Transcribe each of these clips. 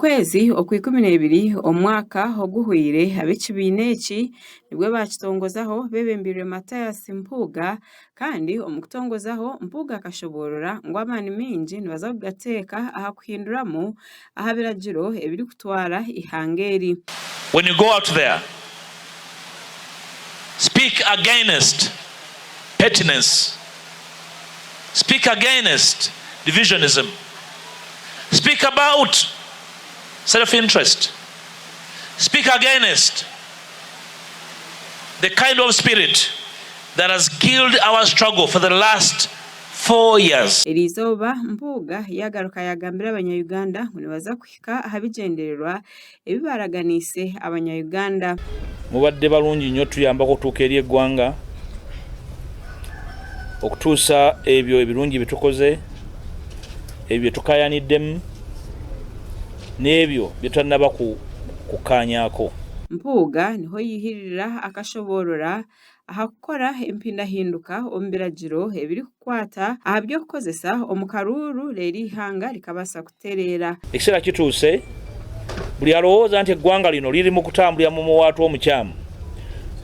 Mukwezi okwi12 omwaka oguhwire ab'ekibiina eki nibwe bakitongozaho bebembirwe Mathias Mpuuga kandi omukutongozaho Mpuuga akashoborora ngu amaani mingi nibaza kugateeka aha kuhinduramu aha biragiro ebiri kutwara ihanga eri. When you go out there, speak against pettiness, speak against divisionism, speak about self-interest, speak against the kind of spirit that has killed our struggle for the last 4 years. Erizoba Mpuuga yagaruka yagambira abanya-Uganda ngo nibaza kuhika ahabigendererwa ebibaraganise abanya-Uganda. Mubadde balungi nnyo tuyambako okutuuka eri eggwanga okutuusa ebyo ebirungi bitukoze, ebyo tukayaniddemu n'ebyo byetannaba kukaanyaako. Mpuuga niho yihirira akashoborora aha kukora empindahinduka omu biragiro ebiri kukwata aha by'okukozesa omu karuuru leero ihanga likabasa kutereera. Ekiseera kituuse buli alowooza nti eggwanga lino liri mu kutambulira mu muwaatu omukyamu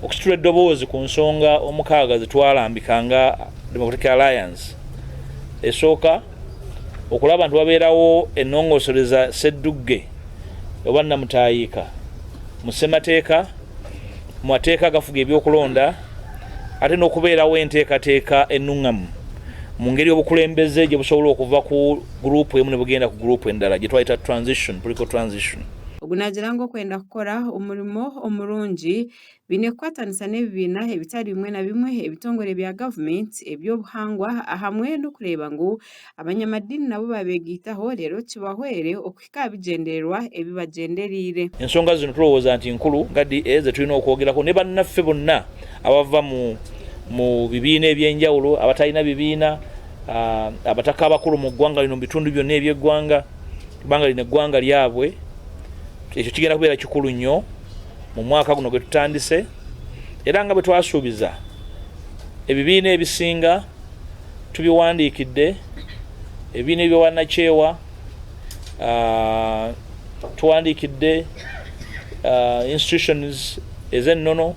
okusitula eddoboozi ku nsonga omukaaga zetwalambikanga Democratic Alliance. Esooka okulaba nti wabeerawo ennongoosereza Sseddugge oba Namutaayiika mu ssemateeka mu mateeka agafuga ebyokulonda ate n'okubeerawo enteekateeka ennuŋŋamu mu ngeri obukulembeze gye busobola okuva ku guruupu emu ne bugenda ku guruupu endala gye twayita political transition. Ogunagira ngo kwenda kukora omulimo omurungi bine kukwatanisa n'ebibiina ebitari bimwe na bimwe ebitongole bya gavumenti eby'obuhangwa hamwe n'okureeba ngu abanyamadiini nabo babeegitaho leero kibahwere okuhika abigendererwa ebibagenderiire. Ensonga zino tulowooza nti nkulu nga DA ze tulina okwogerako ne bannaffe bonna abava mu bibiina ebyenjawulo abatalina bibiina abataka abakulu mu ggwanga lino mu bitundu byonna eby'eggwanga kubanga lino eggwanga lyabwe. Ekyo kigenda kubeera kikulu nnyo mu mwaka guno gwe tutandise era nga bwe twasuubiza ebibiina ebisinga tubiwandiikidde, ebibiina eby'obwannakyewa tuwandiikidde institutions ez'ennono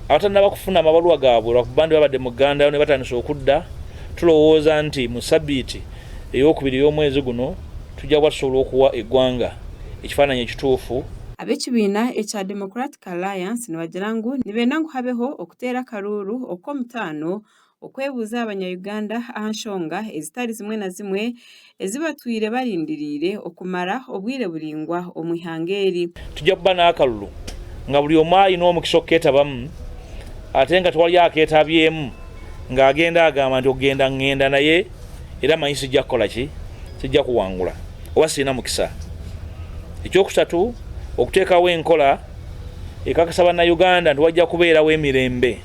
abatannaba kufuna amabaluwa gaabwe lwakuba ndi babadde mu Uganda ne batandise okudda. Tulowooza nti mu sabbiiti ey'okubiri y'omwezi guno tujja kuba tusobola okuwa eggwanga ekifaananyi ekituufu. Ab'ekibiina ekya Democratic Alliance nibagira ngu nibenda ngu habeho okuteera akaruuru ok'omutaano okwebuuza abanya-Uganda aha nshonga ezitari zimwe na zimwe ezibatwire barindiriire okumara obwire buringwa omu ihanga eri. Tujja kuba n'akalulu nga buli omu alina omukisa okukeetabamu ate nga tewali akeetabyemu ng'agenda agamba nti okugenda ngenda naye era manyi sijja kukola ki, sijja kuwangula oba sirina mukisa. Ekyokusatu okuteekawo enkola ekakasa bannayuganda nti wajja kubeerawo emirembe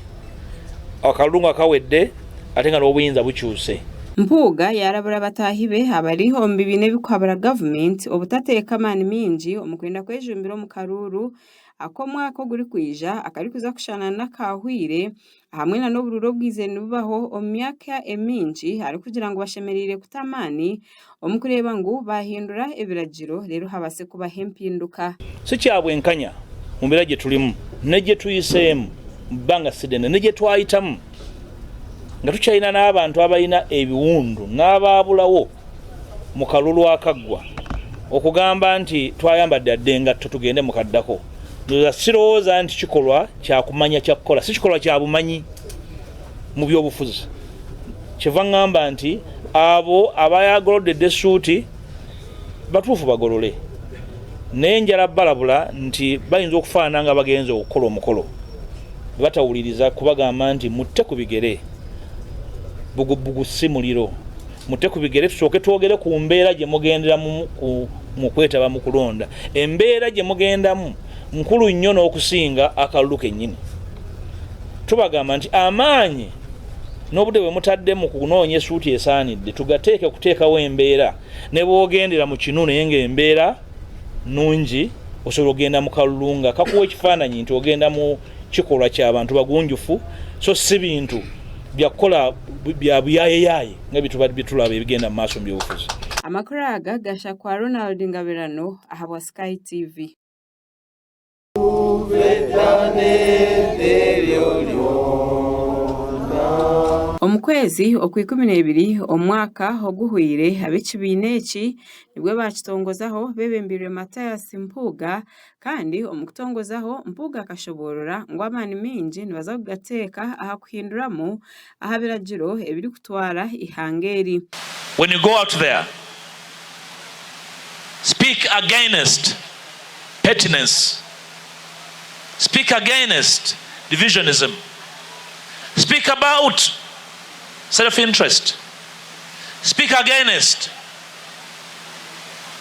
akalulu nga kawedde ate nga n'obuyinza bukyuse. Mpuuga yarabura bataahi be abari omu bibiina ebikuhabura gavumenti obutateeka maani mingi omu kwenda kwejumbira omu karuuru ak'omwaka oguri kwija akari kuza kushana n'akahwire hamwe na n'obururu obwize nibubaho omu myaka emingi hari kugira ngo bashemereire kuta amaani omu kureeba ngu bahindura ebiragiro leero habase kubaho empinduka. Si kya bwenkanya mu mbeera gye tulimu ne gye tuyiseemu mu bbanga ssidene ne gye twayitamu nga tukyalina n'abantu abalina ebiwundu n'abaabulawo mu kalulu akaggwa okugamba nti twayambadde adde engatto tugende mu kaddako. Sirowooza nti kikolwa kyakumanya kyakukola, si kikolwa kya bumanyi mu byobufuzi. Kyeva ŋŋamba nti abo abayagolodde essuuti batuufu bagolole naye njala balabula nti bayinza okufaanana nga bagenze okukola omukolo batawuliriza kubagamba nti mutte ku bigere bugubugu si muliro, mutte ku bigere tusooke twogere ku mbeera gye mugenderamu mu kwetaba mu kulonda. Embeera gye mugendamu nkulu nnyo n'okusinga akalulu kennyini. Tubagamba nti amaanyi n'obudde bwe mutadde mu kunoonya essuuti esaanidde tugateeke okuteekawo embeera ne bw'ogendera mu kinu naye ng'embeera nnungi osobola ogenda mu kalulu nga kakuwa ekifaananyi nti ogenda mu kikolwa ky'abantu bagunjufu so si bintu bya kukola bya buyaayeeyaaye nga bitulaba ebigenda mu maaso mu byobufuzi. Amakuru aga gasha kwa Ronald Ngabirano ahabwa Sky TV. Omukwezi okwi12 omwaka oguhwire ab'ekibiina nibwe bakitongozaho bebembirwe Mathias Mpuuga kandi omukutongozaho Mpuuga akashoborora ngo amaani mingi nibaza kugateeka aha kuhinduramu aha biragiro ebiri kutwara ihangeri. When you go out there, speak against pettiness, speak against divisionism, speak about self-interest, speak against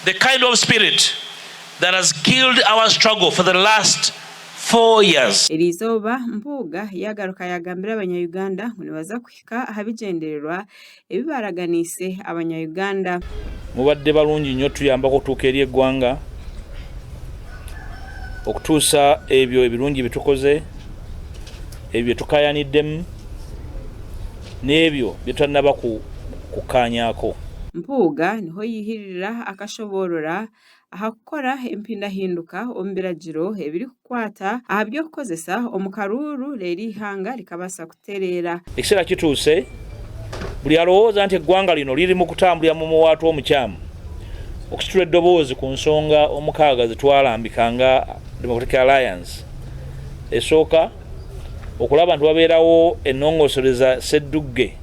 the kind of spirit that has killed our struggle for the last 4 years. Elizoba Mpuuga yagaruka yagambira abanya-Uganda ngo nibaza kuhika ahabigendererwa ebibaraganise abanya-Uganda. Mubadde balungi nnyo tuyamba kutuuka eri eggwanga okutuusa ebyo ebirungi bitukoze, ebyo tukayaniddemu n'ebyo byetanaba kukaanyaako. Mpuuga niho yihirira akashoborora aha kukora empindahinduka omu biragiro ebiri kukwata aha by'okukozesa omu karuuru leero ihanga likabasa kutereera. Ekiseera kituuse buli alowooza nti eggwanga lino liri mu kutambulira mu muwaatu omukyamu okusitula eddoboozi ku nsonga omukaaga zetwalambikanga Democratic Alliance. Esooka okulaba nti wabeerawo ennongosereza Sseddugge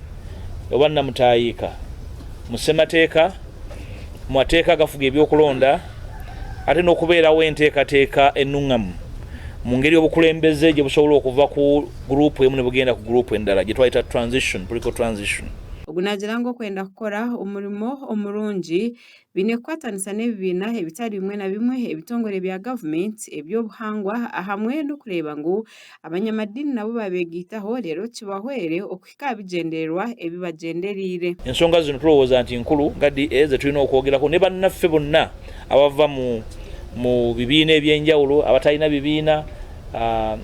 oba Namutaayiika mu ssemateeka mu mateeka agafuga ebyokulonda ate n'okubeerawo enteekateeka ennungamu mu ngeri obukulembeze gye busobola okuva ku gurupu emu ne bugenda ku gurupu endala gye twayita political transition. Ogunagira ngo kwenda kukora omulimo omurungi binekwatanisa n'ebibiina ebitali bimwe na bimwe ebitongole bya gavumenti eby'obuhangwa ahamwe n'okureeba ngu abanyamadini nabo babeegitaho leero kibahwere okuhika abigendererwa ebibagenderiire. Ensonga zino tulowooza nti nkulu nga DA ze tulina okwogerako ne bannaffe bonna abava mu bibiina ebyenjawulo abatalina bibiina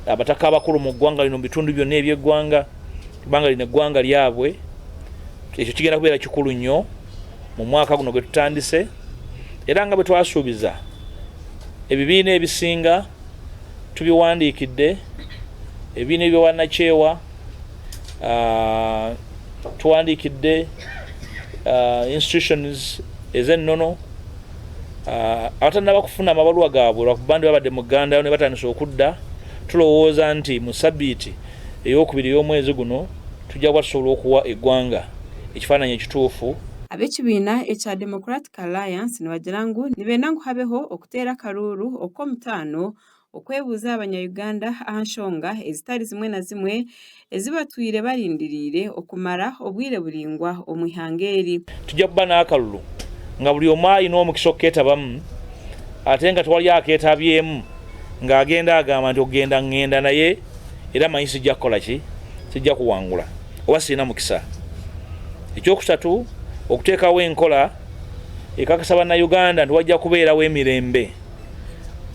abataka abakulu mu ggwanga lino mu bitundu byonna eby'eggwanga kubanga lino eggwanga lyabwe. Ekyo kigenda kubeera kikulu nnyo mu mwaka guno gwe tutandise era nga bwe twasuubiza ebibiina ebisinga tubiwandiikidde, ebibiina eby'obwannakyewa tuwandiikidde institutions ez'ennono abatannaba kufuna amabaluwa gaabwe lwakuba nti babadde mu Uganda ne batandisa okudda. Tulowooza nti mu sabbiiti ey'okubiri y'omwezi guno tujja kuba tusobola okuwa eggwanga ekifaananyi ekituufu. Ab'ekibiina ekya Democratic Alliance nibagira ngu nibenda ngu habeho okuteera karuuru okw'omutaano okwebuuza abanya-Uganda aha nshonga ezitali zimwe na zimwe ezibatwire balindiriire okumara obwire buringwa omu ihanga eri. Tujja kuba n'akalulu nga buli omu alina omukisa okukeetabamu ate nga tewali akeetabyemu ng'agenda agamba nti ogenda ngenda naye era manyi sijja kukola ki, sijja kuwangula oba sirina mukisa. Ekyokusatu okuteekawo enkola ekakasa bannayuganda nti wajja kubeerawo emirembe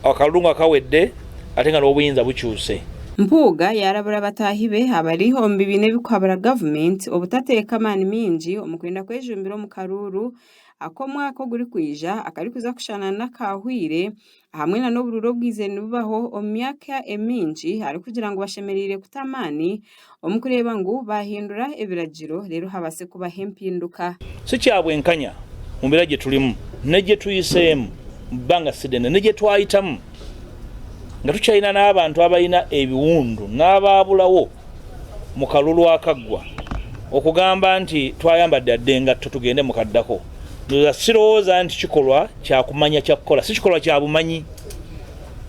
akalulu nga kawedde ate nga n'obuyinza bukyuse. Mpuuga yarabura bataahi be abari omu bibiina ebikuhabura gavumenti obutateeka amaani mingi omu kwenda kwejumbira omu karuuru ak'omwaka oguri kwija akari kuza kushana n'akahwire hamwe na n'obururu obwize nibubaho omu myaka emingi hari kugira ngu bashemereire kuta amaani omu kureeba ngu bahindura ebiragiro leero habase kubaho empinduka. Si kya bwenkanya mu mbeera gye tulimu ne gye tuyiseemu mu bbanga ssidene ne gye twayitamu nga tukyalina n'abantu abalina ebiwundu n'abaabulawo mu kalulu akaggwa okugamba nti twayambadde adde engatto tugende mu kaddako. Ndoza sirowooza nti kikolwa kyakumanya kyakukola, si kikolwa kya bumanyi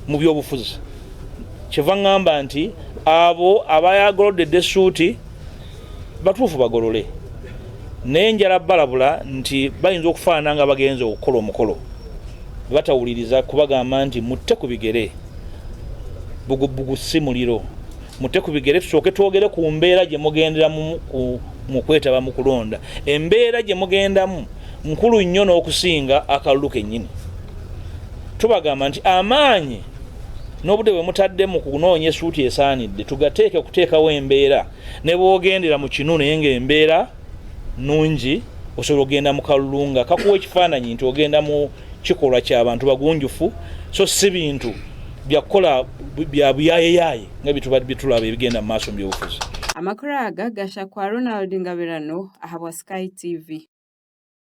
mu byobufuzi. Kyeva ngamba nti abo abayagolodde essuuti batuufu bagolole naye njala balabula nti bayinza okufaanana nga bagenza okukola omukolo batawuliriza kubagamba nti mutte ku bigere bugubugu si muliro, mutte ku bigere tusooke twogere ku mbeera gye mugenderamu mu kwetaba mu kulonda. Embeera gye mugendamu nkulu nnyo n'okusinga akalulu kennyini. Tubagamba nti amaanyi n'obudde bwe mutadde mu kunoonya essuuti esaanidde tugateeke okuteekawo embeera ne bw'ogendera mu kinu naye ng'embeera nnungi osobola ogenda mu kalulu nga kakuwa ekifaananyi nti ogenda mu kikolwa ky'abantu bagunjufu, so si bintu byakukola bya buyayeyaye nga bitulaba ebigenda mu maaso mu byobufuzi. Amakuru aga gasha kwa Ronald Ngabirano ahabwa Sky TV.